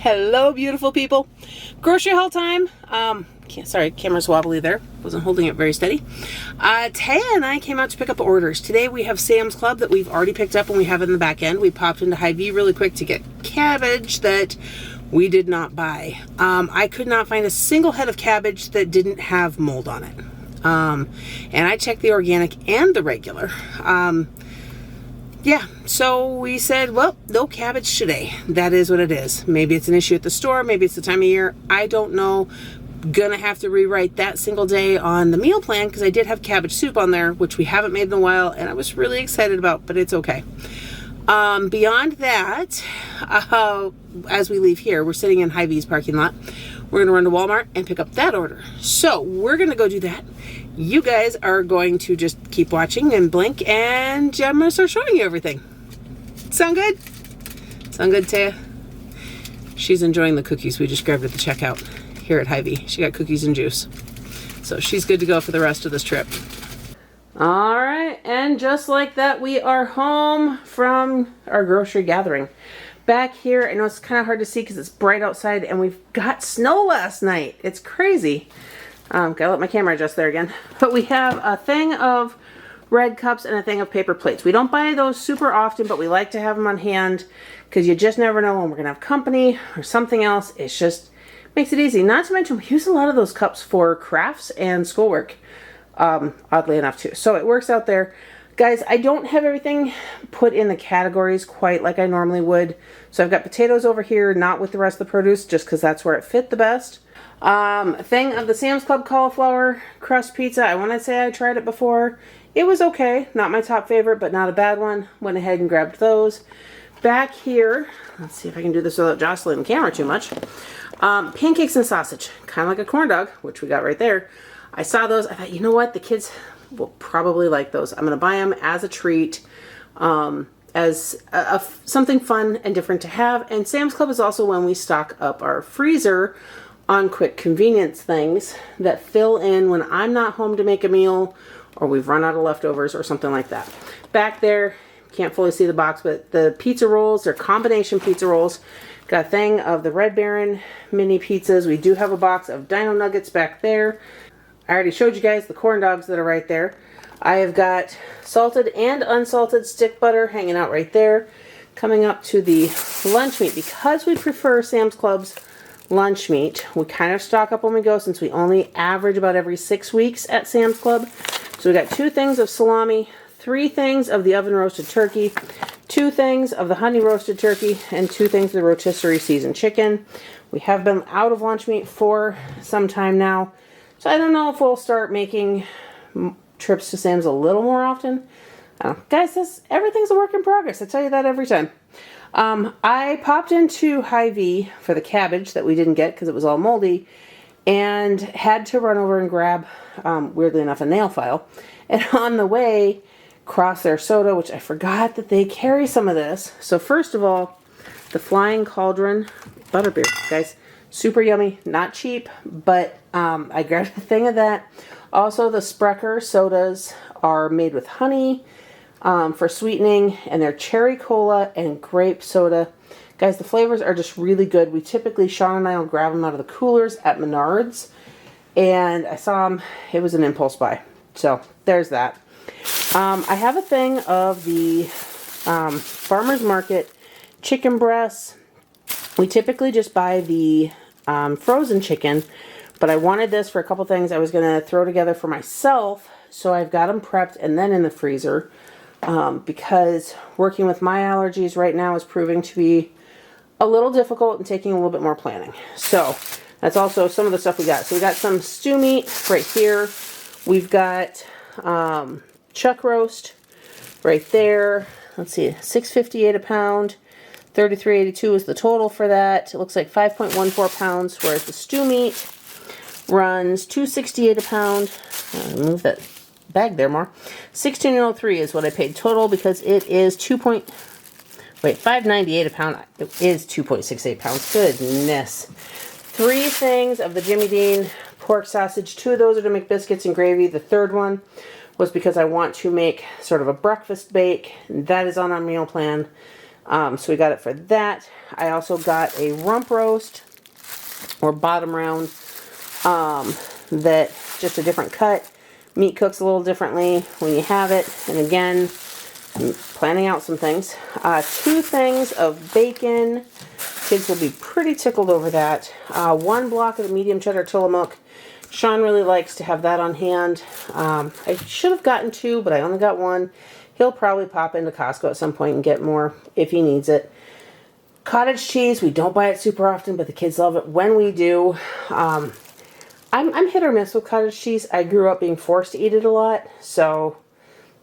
Hello, beautiful people. Grocery haul time. Sorry, camera's wobbly there. Wasn't holding it very steady. Taya and I came out to pick up orders. Today we have Sam's Club that we've already picked up and we have it in the back end. We popped into Hy-Vee really quick to get cabbage that we did not buy. I could not find a single head of cabbage that didn't have mold on it. And I checked the organic and the regular. Yeah, so we said, well, no cabbage today. That is what it is. Maybe it's an issue at the store. Maybe it's the time of year. I don't know. Gonna have to rewrite that single day on the meal plan because I did have cabbage soup on there, which we haven't made in a while, and I was really excited about, but it's okay. Beyond that, as we leave here, we're sitting in Hy-Vee's parking lot. We're gonna run to Walmart and pick up that order. So we're gonna go do that. You guys are going to just keep watching and blink, and I'm gonna start showing you everything. Sound good? Sound good, Taya? She's enjoying the cookies we just grabbed at the checkout here at Hy-Vee. She got cookies and juice. So she's good to go for the rest of this trip. All right, and just like that, we are home from our grocery gathering. Back here, I know it's kind of hard to see because it's bright outside, and we've got snow last night. It's crazy. Gotta let my camera adjust there again. But we have a thing of red cups and a thing of paper plates. We don't buy those super often, but we like to have them on hand because you just never know when we're gonna have company or something else. It's just makes it easy. Not to mention, we use a lot of those cups for crafts and schoolwork, oddly enough too. So it works out there. Guys, I don't have everything put in the categories quite like I normally would. So I've got potatoes over here, not with the rest of the produce, just because that's where it fit the best. Thing of the Sam's Club cauliflower crust pizza. I want to say I tried it before. It was okay. Not my top favorite, but not a bad one. Went ahead and grabbed those. Back here, let's see if I can do this without jostling the camera too much. Pancakes and sausage, kind of like a corn dog, which we got right there. I saw those. I thought, you know what? The kids will probably like those. I'm going to buy them as a treat, as something fun and different to have. And Sam's Club is also when we stock up our freezer on quick convenience things that fill in when I'm not home to make a meal or we've run out of leftovers or something like that. Back there, can't fully see the box, but the pizza rolls, they're combination pizza rolls. Got a thing of the Red Baron mini pizzas. We do have a box of Dino Nuggets back there. I already showed you guys the corn dogs that are right there. I have got salted and unsalted stick butter hanging out right there. Coming up to the lunch meat, because we prefer Sam's Club's lunch meat, we kind of stock up when we go since we only average about every 6 weeks at Sam's Club. So we got 2 things of salami, 3 things of the oven roasted turkey, 2 things of the honey roasted turkey, and 2 things of the rotisserie seasoned chicken. We have been out of lunch meat for some time now, so I don't know if we'll start making trips to Sam's a little more often. Guys, everything's a work in progress. I tell you that every time. I popped into Hy-Vee for the cabbage that we didn't get because it was all moldy, and had to run over and grab, weirdly enough, a nail file. And on the way, cross their soda, which I forgot that they carry some of this. So first of all, the Flying Cauldron butterbeer, guys, super yummy, not cheap, but I grabbed a thing of that. Also, the Sprecher sodas are made with honey for sweetening, and they're cherry cola and grape soda. Guys, the flavors are just really good. We typically, Shawn and I will grab them out of the coolers at Menards, and I saw them. It was an impulse buy. So there's that. I have a thing of the Farmer's Market chicken breasts. We typically just buy the frozen chicken, but I wanted this for a couple things I was going to throw together for myself, so I've got them prepped and then in the freezer, because working with my allergies right now is proving to be a little difficult and taking a little bit more planning. So that's also some of the stuff we got. So we got some stew meat right here. We've got chuck roast right there. Let's see, $6.58 a pound. $33.82 is the total for that. It looks like 5.14 pounds, whereas the stew meat runs $2.68 a pound. Move that bag there more. $16.03 is what I paid total because it is $5.98 a pound. It is 2.68 pounds. Goodness. 3 things of the Jimmy Dean pork sausage. 2 of those are to make biscuits and gravy. The third one was because I want to make sort of a breakfast bake. That is on our meal plan. So we got it for that. I also got a rump roast or bottom round that just a different cut. Meat cooks a little differently when you have it. And again, I'm planning out some things. 2 things of bacon. Kids will be pretty tickled over that. 1 block of the medium cheddar Tillamook. Shawn really likes to have that on hand. I should have gotten 2, but I only got 1. He'll probably pop into Costco at some point and get more if he needs it. Cottage cheese, we don't buy it super often, but the kids love it when we do. I'm hit or miss with cottage cheese. I grew up being forced to eat it a lot, so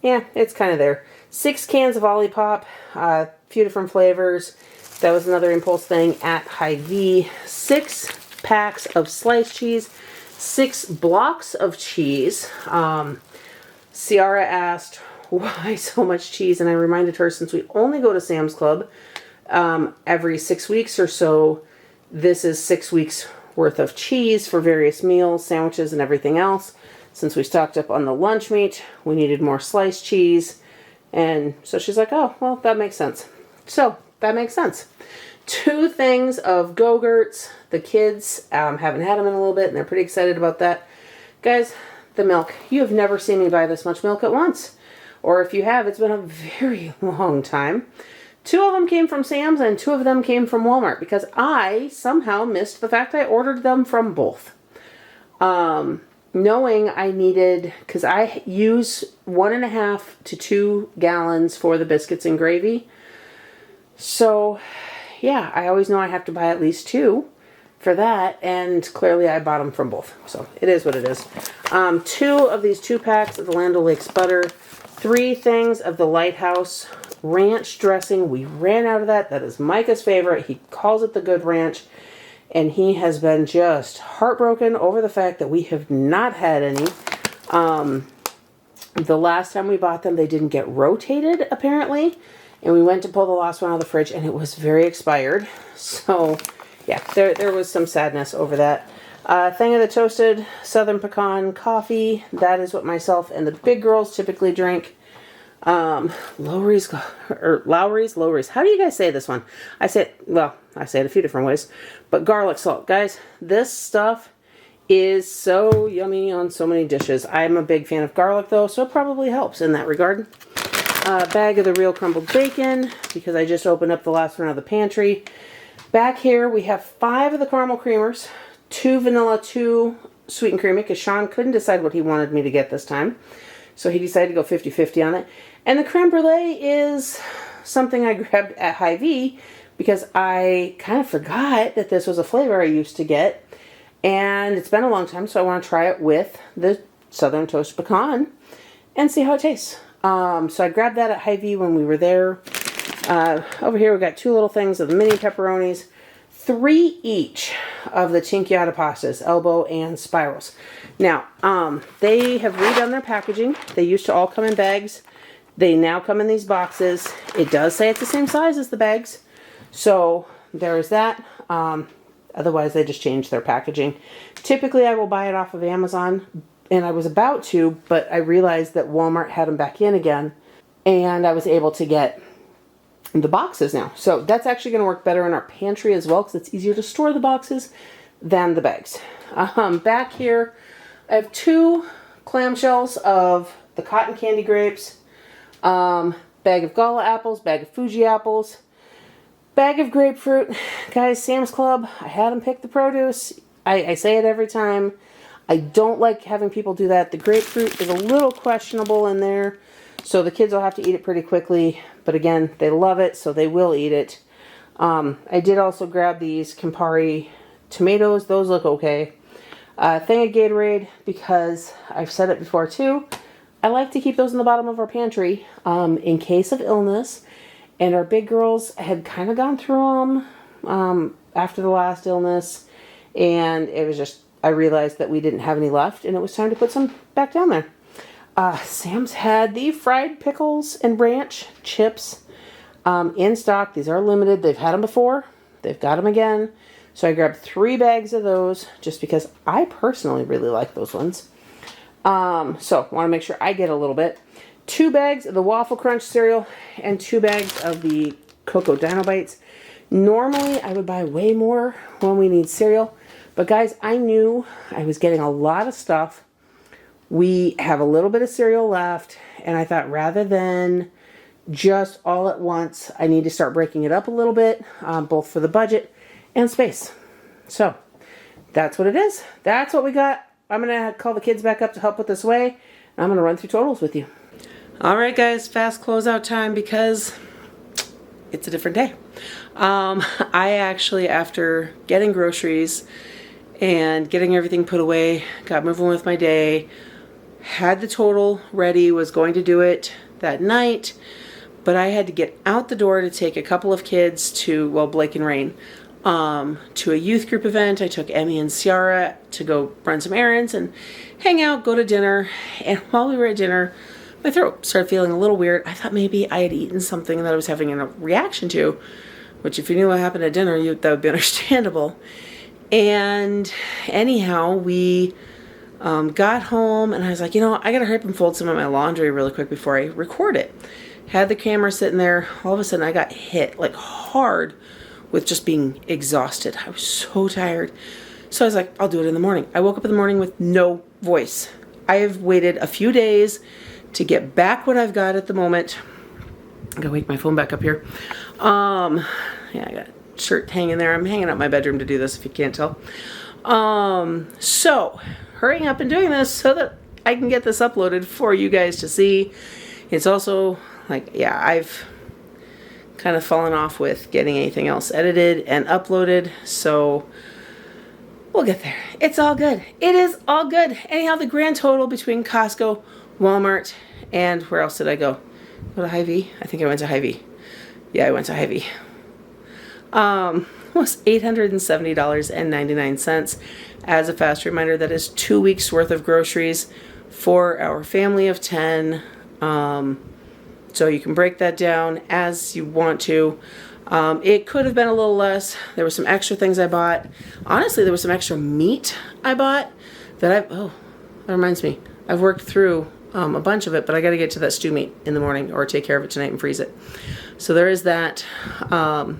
yeah, it's kind of there. 6 cans of Olipop, a few different flavors. That was another impulse thing at Hy-Vee. 6 packs of sliced cheese, 6 blocks of cheese. Ciara asked, why so much cheese? And I reminded her, since we only go to Sam's Club every 6 weeks or so, this is 6 weeks worth of cheese for various meals, sandwiches, and everything else. Since we stocked up on the lunch meat, we needed more sliced cheese. And so she's like, oh, well, that makes sense. So that makes sense. 2 things of Go-Gurts. The kids haven't had them in a little bit, and they're pretty excited about that. Guys, the milk. You have never seen me buy this much milk at once. Or if you have, it's been a very long time. 2 of them came from Sam's and 2 of them came from Walmart because I somehow missed the fact I ordered them from both. Knowing I needed, because I use 1.5 to 2 gallons for the biscuits and gravy. So, yeah, I always know I have to buy at least 2 for that, and clearly I bought them from both. So, it is what it is. 2 of these 2 packs of the Land O'Lakes butter, 3 things of the Lighthouse ranch dressing. We ran out of that. That is Micah's favorite. He calls it the Good Ranch. And he has been just heartbroken over the fact that we have not had any. The last time we bought them, they didn't get rotated, apparently. And we went to pull the last one out of the fridge, and it was very expired. So, yeah, there was some sadness over that. Thing of the toasted Southern Pecan coffee. That is what myself and the big girls typically drink. Lowry's. How do you guys say this one? I say it a few different ways. But garlic salt. Guys, this stuff is so yummy on so many dishes. I'm a big fan of garlic, though, so it probably helps in that regard. Bag of the real crumbled bacon, because I just opened up the last one out of the pantry. Back here, we have 5 of the caramel creamers, 2 vanilla, 2 sweet and creamy, because Shawn couldn't decide what he wanted me to get this time. So he decided to go 50-50 on it. And the creme brulee is something I grabbed at Hy-Vee because I kind of forgot that this was a flavor I used to get. And it's been a long time, so I want to try it with the Southern Toast Pecan and see how it tastes. So I grabbed that at Hy-Vee when we were there. Over here we got 2 little things of the mini pepperonis. 3 each of the Tinkyata pastas, elbow and spirals. Now, they have redone their packaging. They used to all come in bags. They now come in these boxes. It does say it's the same size as the bags. So, there is that. Otherwise, they just changed their packaging. Typically, I will buy it off of Amazon. And I was about to, but I realized that Walmart had them back in again. And I was able to get the boxes now. So that's actually going to work better in our pantry as well, because it's easier to store the boxes than the bags. Back here, I have 2 clamshells of the cotton candy grapes, bag of Gala apples, bag of Fuji apples, bag of grapefruit. Guys, Sam's Club, I had them pick the produce. I say it every time. I don't like having people do that. The grapefruit is a little questionable in there, so the kids will have to eat it pretty quickly. But again, they love it, so they will eat it. I did also grab these Campari tomatoes. Those look okay. Thing of Gatorade, because I've said it before too, I like to keep those in the bottom of our pantry in case of illness. And our big girls had kind of gone through them after the last illness. And it was just, I realized that we didn't have any left, and it was time to put some back down there. Sam's had the fried pickles and ranch chips in stock. These are limited. They've had them before. They've got them again. So I grabbed 3 bags of those just because I personally really like those ones. So want to make sure I get a little bit. 2 bags of the Waffle Crunch cereal and 2 bags of the Cocoa Dino Bites. Normally, I would buy way more when we need cereal. But guys, I knew I was getting a lot of stuff. We have a little bit of cereal left. And I thought rather than just all at once, I need to start breaking it up a little bit, both for the budget and space. So that's what it is. That's what we got. I'm going to call the kids back up to help with this away. And I'm going to run through totals with you. All right, guys, fast closeout time because it's a different day. I actually, after getting groceries and getting everything put away, got moving with my day, had the total ready, was going to do it that night, but I had to get out the door to take a couple of kids to, well, Blake and Rain, to a youth group event. I took Emmy and Ciara to go run some errands and hang out, go to dinner. And while we were at dinner, my throat started feeling a little weird. I thought maybe I had eaten something that I was having a reaction to, which if you knew what happened at dinner, that would be understandable. And anyhow, we got home and I was like, you know, I gotta hurry up and fold some of my laundry really quick before I record it. Had the camera sitting there. All of a sudden I got hit like hard with just being exhausted. I was so tired. So I was like, I'll do it in the morning. I woke up in the morning with no voice. I have waited a few days to get back what I've got at the moment. I gotta wake my phone back up here. Yeah, I got a shirt hanging there. I'm hanging out in my bedroom to do this if you can't tell. So hurrying up and doing this so that I can get this uploaded for you guys to see. It's also like, yeah, I've kind of fallen off with getting anything else edited and uploaded, so we'll get there. It's all good. It is all good. Anyhow, the grand total between Costco, Walmart, and where else did I go? Go to Hy-Vee? I think I went to Hy-Vee. Yeah, I went to Hy-Vee. Was $870.99. As a fast reminder, that is 2 weeks worth of groceries for our family of 10. So you can break that down as you want to. It could have been a little less. There were some extra things I bought. Honestly, there was some extra meat I bought that that reminds me. I've worked through a bunch of it, but I got to get to that stew meat in the morning or take care of it tonight and freeze it. So there is that.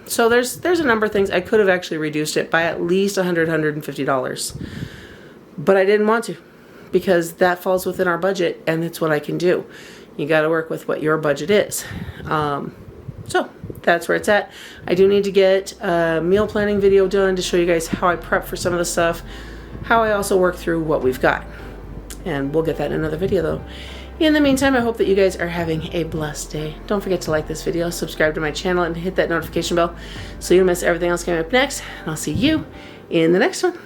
So there's a number of things. I could have actually reduced it by at least $150, but I didn't want to because that falls within our budget and it's what I can do. You got to work with what your budget is. So that's where it's at. I do need to get a meal planning video done to show you guys how I prep for some of the stuff, how I also work through what we've got. And we'll get that in another video though. In the meantime, I hope that you guys are having a blessed day. Don't forget to like this video, subscribe to my channel, and hit that notification bell so you don't miss everything else coming up next. And I'll see you in the next one.